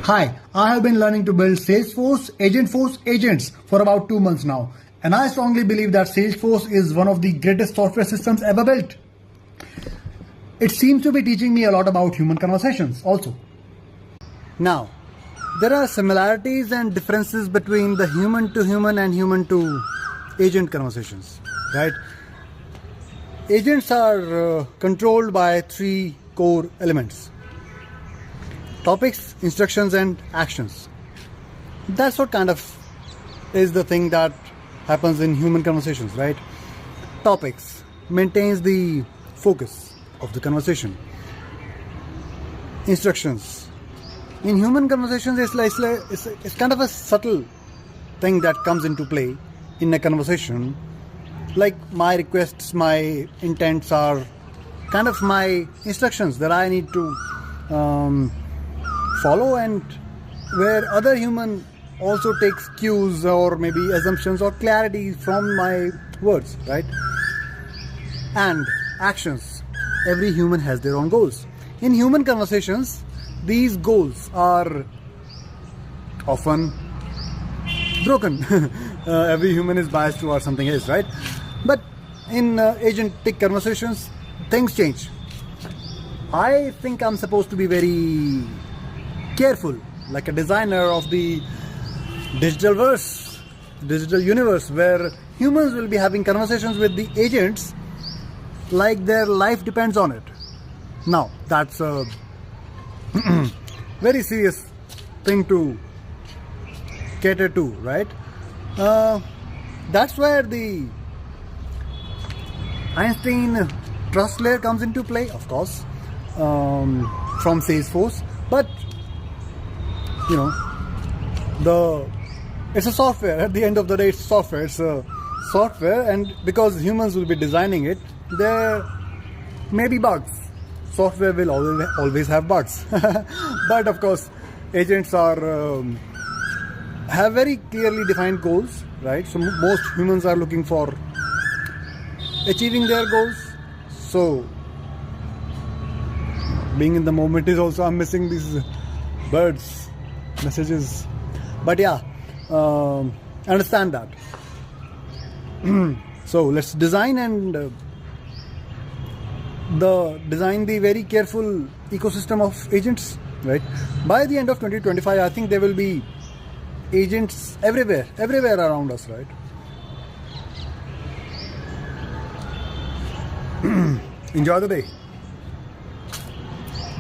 Hi, I have been learning to build Salesforce Agentforce agents for about 2 months now, and I strongly believe that Salesforce is one of the greatest software systems ever built. It seems to be teaching me a lot about human conversations also. Now, there are similarities and differences between the human to human and human to agent conversations, right? Agents are controlled by 3 core elements: topics, instructions, and actions. That's what kind of is the thing that happens in human conversations, right? Topics maintains the focus of the conversation. Instructions in human conversations it's kind of a subtle thing that comes into play in a conversation. Like my requests, my intents are kind of my instructions that I need to follow, and where other human also takes cues or maybe assumptions or clarity from my words, right? And actions. Every human has their own goals. In human conversations, these goals are often broken. Every human is biased towards something else, right? But in agentic conversations, things change. I think I'm supposed to be very careful, like a designer of the digital universe, where humans will be having conversations with the agents like their life depends on it. Now, that's a very serious thing to cater to, right? That's where the Einstein trust layer comes into play, of course, from Salesforce. But you know, it's a software. At the end of the day, it's software. It's a software, and because humans will be designing it, there may be bugs. Software will always have bugs. But of course, agents are have very clearly defined goals, right? So most humans are looking for achieving their goals. So being in the moment is also, I'm missing these birds messages, but yeah, understand that. So let's design and design the very careful ecosystem of agents, right? By the end of 2025, I think there will be agents everywhere around us, right? Enjoy the day.